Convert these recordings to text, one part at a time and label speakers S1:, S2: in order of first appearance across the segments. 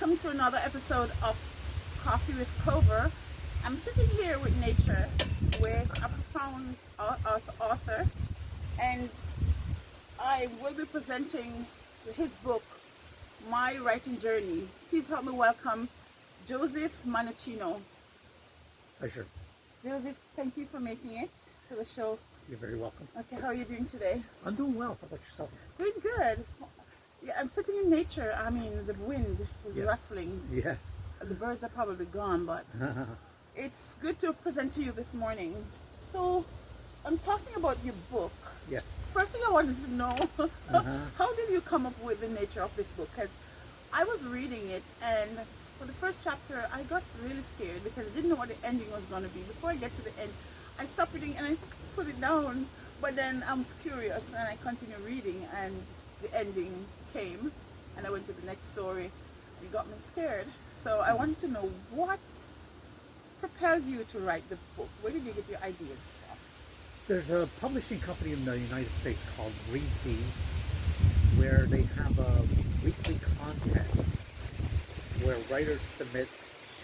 S1: welcome to another episode of Coffee with Clover. I'm sitting here with nature, with a profound author, and I will be presenting his book, My Writing Journey. Please help me welcome Joseph Monachino.
S2: Pleasure.
S1: Joseph, thank you for making it to the show.
S2: You're very welcome.
S1: Okay, how are you doing today?
S2: I'm doing well. How about yourself?
S1: Doing good. Yeah, I'm sitting in nature. I mean, the wind is rustling.
S2: Yes.
S1: The birds are probably gone, but it's good to present to you this morning. So, I'm talking about your book.
S2: Yes.
S1: First thing I wanted to know, how did you come up with the nature of this book? Because I was reading it, and for the first chapter, I got really scared because I didn't know what the ending was going to be. Before I get to the end, I stopped reading and I put it down. But then I was curious, and I continued reading, and the ending came, and I went to the next story. It got me scared. So I wanted to know what propelled you to write the book. Where did you get your ideas from?
S2: There's a publishing company in the United States called Reedsy, where they have a weekly contest where writers submit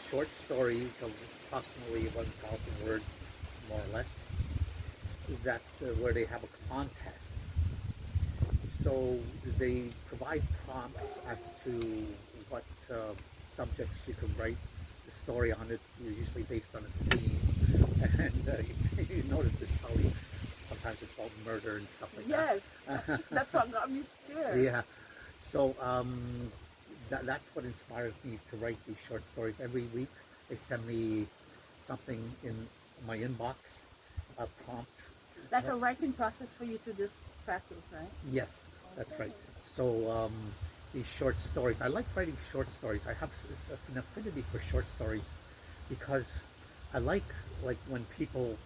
S2: short stories of approximately 1,000 words, more or less, that where they have a contest. So they provide prompts as to what subjects you can write the story on. It's usually based on a theme, and you notice this probably sometimes it's about murder and stuff like that.
S1: Yes, that's what got me scared.
S2: Yeah, so that's what inspires me to write these short stories. Every week they send me something in my inbox, a prompt.
S1: Like a writing process for you to just practice, right?
S2: Yes, that's right. So these short stories, I like writing short stories. I have an affinity for short stories because I like when people,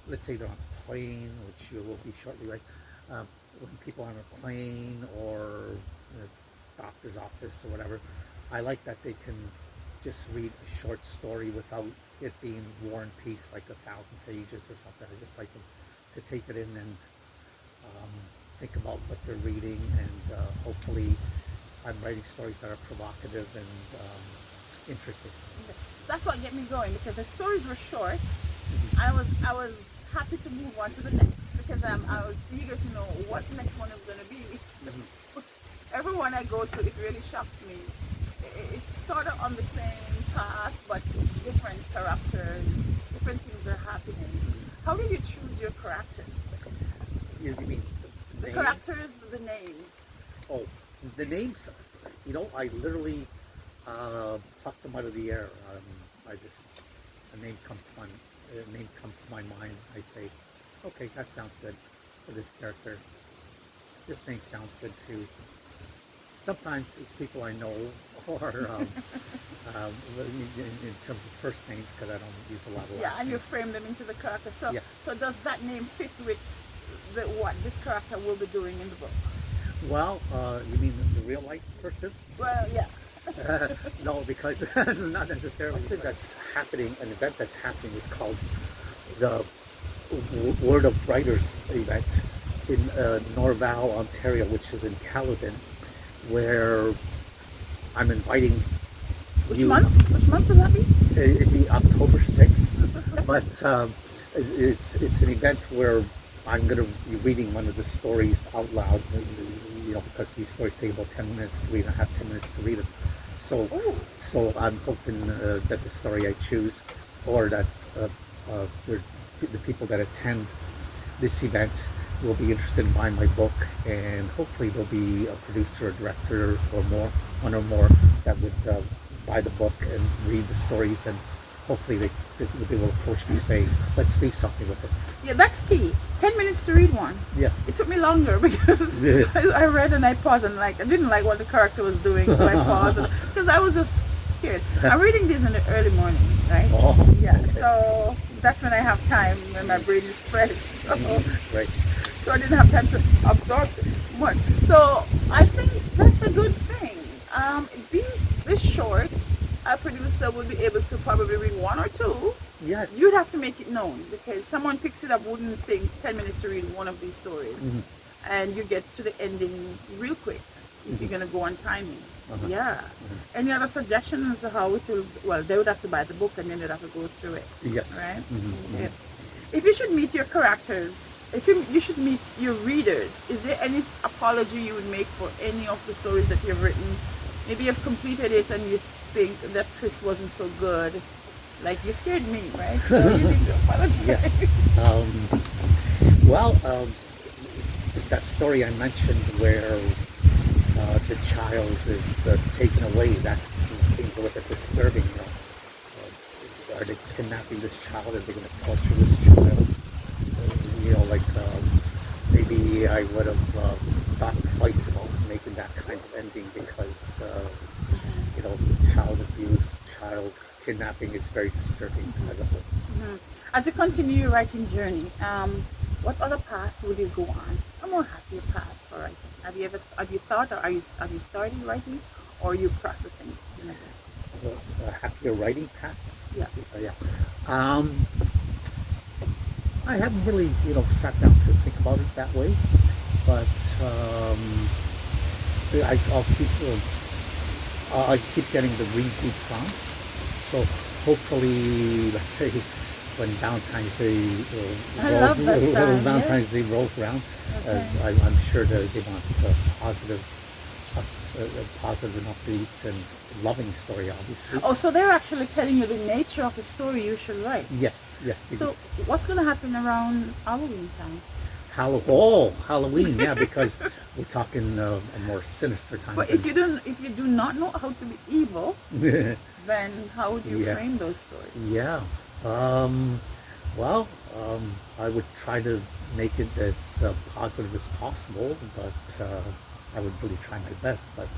S2: let's say they're on a plane, which you will be shortly, right? When people are on a plane or in a doctor's office or whatever, I like that they can just read a short story without it being War and Peace, like 1,000 pages or something. I just like them to take it in and think about what they're reading, and hopefully I'm writing stories that are provocative and interesting.
S1: That's what get me going, because the stories were short. I was happy to move on to the next because I was eager to know what the next one is going to be. Everyone I go to, it really shocks me. It's sort of on the same path, but different characters, different things are happening. How did you choose your characters?
S2: You mean
S1: the characters, the names?
S2: Oh, the names, I literally plucked them out of the air. A name comes to my mind. I say, okay, that sounds good for this character. This name sounds good too. Sometimes it's people I know, or in terms of first names, because I don't use a lot of last
S1: and
S2: names.
S1: you frame them into the character. So does that name fit with what this character will be doing in the book?
S2: Well, you mean the real life person?
S1: Well, yeah.
S2: No, because not necessarily. Something that's happening, an event that's happening, is called the Word of Writers event in Norval, Ontario, which is in Caledon, where I'm inviting
S1: Which month will that be?
S2: It'd be October 6th, but it's an event where I'm going to be reading one of the stories out loud, because these stories take about 10 minutes to read, and I have 10 minutes to read them. So I'm hoping that the story I choose, or that the people that attend this event will be interested in buying my book, and hopefully there'll be a producer or director or one or more that would buy the book and read the stories, and hopefully they will approach me saying, let's do something with it.
S1: Yeah, that's key. 10 minutes to read one.
S2: Yeah.
S1: It took me longer because I read and I paused, and I didn't like what the character was doing, so I paused because I was just scared. I'm reading these in the early morning, right?
S2: Oh,
S1: yeah.
S2: okay.
S1: So that's when I have time, when my brain is fresh. So,
S2: right.
S1: So I didn't have time to absorb much. So I think that's a good thing. Being this short, a producer would be able to probably read one or two.
S2: Yes.
S1: You'd have to make it known, because someone picks it up wouldn't think 10 minutes to read one of these stories. And you get to the ending real quick. if you're going to go on timing.
S2: Uh-huh.
S1: Yeah. Any other suggestions of how to, well, they would have to buy the book and then they'd have to go through it.
S2: Yes.
S1: Right?
S2: Mm-hmm.
S1: Okay. If you should meet your characters, if you should meet your readers, is there any apology you would make for any of the stories that you've written? Maybe you've completed it and you think that twist wasn't so good. Like, you scared me, right? So you need to apologize.
S2: Yeah. Well, that story I mentioned where the child is taken away, that seems a little bit disturbing. Are they kidnapping this child? Are they going to torture this child? Maybe I would have thought twice about making that kind of ending because, child abuse, child kidnapping is very disturbing as a whole.
S1: As you continue your writing journey, what other path will you go on? A more happier path for writing. Have you thought, or have you started writing, or are you processing?
S2: A happier writing path?
S1: Yeah.
S2: Yeah. I haven't really, sat down to think about it that way, but I keep getting the read prompts. So hopefully, let's say when Valentine's Day Valentine's Day rolls around, I'm sure that they want a positive and upbeat and loving story, obviously.
S1: Oh, so they're actually telling you the nature of the story you should write.
S2: Yes.
S1: So what's going to happen around Halloween time?
S2: Halloween, yeah, because we're talking a more sinister time.
S1: But if you do not know how to be evil, then how would you frame those stories?
S2: Yeah. I would try to make it as positive as possible, but I would really try my best. But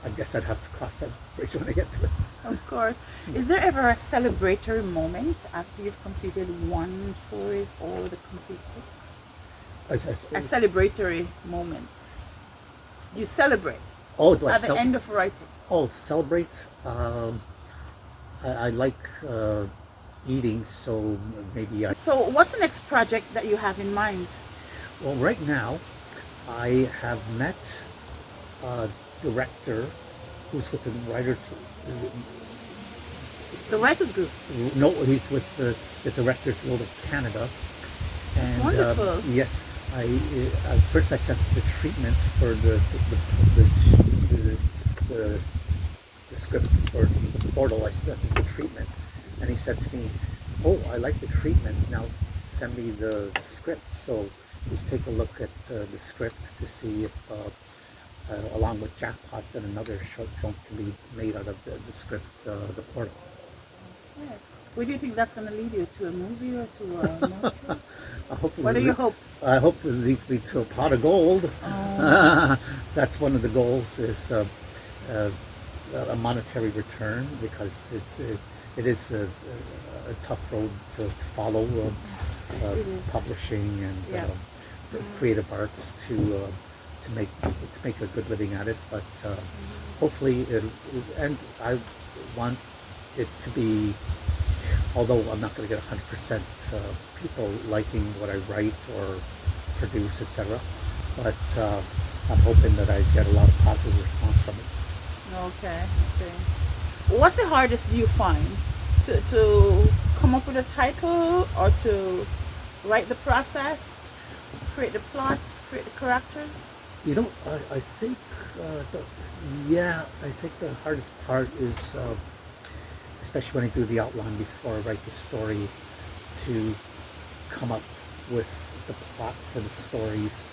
S2: I guess I'd have to cross that bridge when I get to it.
S1: Of course. Is there ever a celebratory moment after you've completed one story or the complete book? A celebratory moment. You celebrate.
S2: Oh, do I
S1: at the end of writing?
S2: Oh, celebrate. I like eating, so maybe I.
S1: So, what's the next project that you have in mind?
S2: Well, right now, I have met a director who's with the writers.
S1: The writers group.
S2: No, he's with the Directors Guild of Canada.
S1: That's wonderful.
S2: Yes, first I sent the treatment for the script for the portal. I sent him the treatment, and he said to me, "Oh, I like the treatment. Now send me the script." So he's taking a look at the script to see if, along with Jackpot, then another short film can be made out of the script, the portal.
S1: Yeah. Where do you think that's going to lead you? To a movie or to a movie? What are your hopes?
S2: I hope it leads me to a pot of gold.
S1: Oh.
S2: That's one of the goals, is a monetary return, because it is a tough road to follow, publishing and the creative arts to make a good living at it. But hopefully and I want it to be, although I'm not going to get 100% people liking what I write or produce, etc. But I'm hoping that I get a lot of positive response from it.
S1: Okay. What's the hardest do you find? To come up with a title, or to write the process, create the plot, create the characters?
S2: I think the hardest part is, especially when I do the outline before I write the story, to come up with the plot for the stories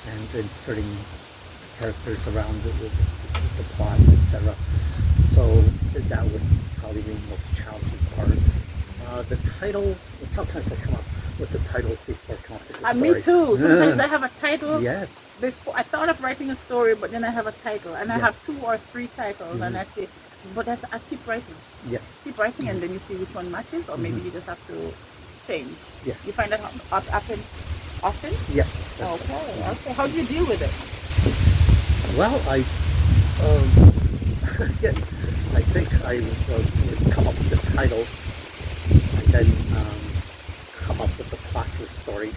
S2: and inserting characters around the plot, etc. So that would probably be the most challenging part. The title, sometimes I come up with the titles before I come up with the story.
S1: Me too. Sometimes I have a title.
S2: Yes.
S1: Before I thought of writing a story, but then I have a title, and I have 2 or 3 titles, and I say, but I keep writing.
S2: Yes.
S1: Keep writing, and then you see which one matches, or maybe you just have to change.
S2: Yes.
S1: You find that happen often?
S2: Yes.
S1: Okay. How do you deal with it?
S2: Well, I think I would come up with the title, and then come up with the plot for the story.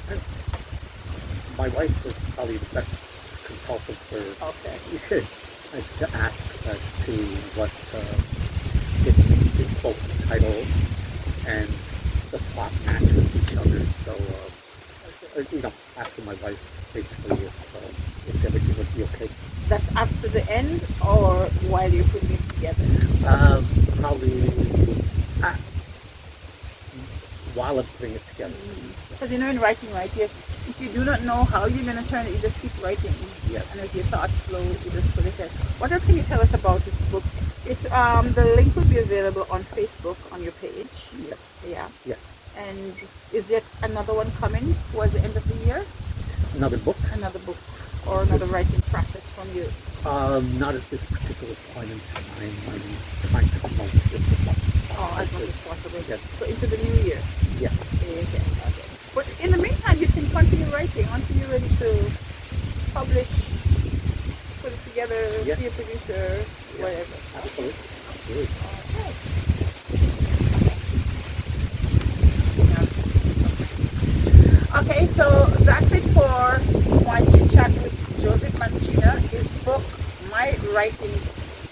S2: And my wife is probably the best consultant for
S1: Okay.
S2: to ask as to what if both the title and the plot match with each other. So asking my wife basically if everything would be okay.
S1: That's after the end or while you're putting it together?
S2: Probably uh, while I'm putting it together.
S1: Because in writing, right, if you do not know how you're going to turn it, you just keep writing.
S2: Yes.
S1: And as your thoughts flow, you just put it in. What else can you tell us about this book? The link will be available on Facebook on your page.
S2: Yes.
S1: Yeah.
S2: Yes.
S1: And is there another one coming towards the end of the year?
S2: Another book?
S1: Another book or another writing process from you?
S2: Not at this particular point in time. I'm trying to promote this as much as possible.
S1: Oh, as much as possible.
S2: Yes.
S1: So into the new year.
S2: Yeah.
S1: Okay. But in the meantime, you can continue writing until you're ready to publish, put it together, see a producer, whatever.
S2: Absolutely. Absolutely.
S1: Okay, so that's it for my chit chat with Joseph Monachino. His book, My Writing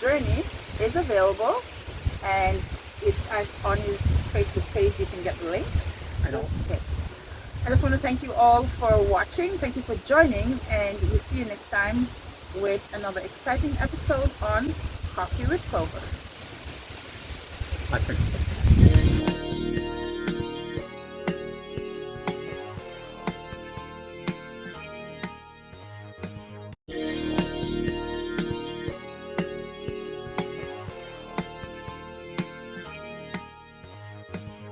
S1: Journey, is available and it's on his Facebook page. You can get the link.
S2: I know.
S1: Okay. I just want to thank you all for watching. Thank you for joining, and we'll see you next time with another exciting episode on Coffee with Clover.
S2: I think.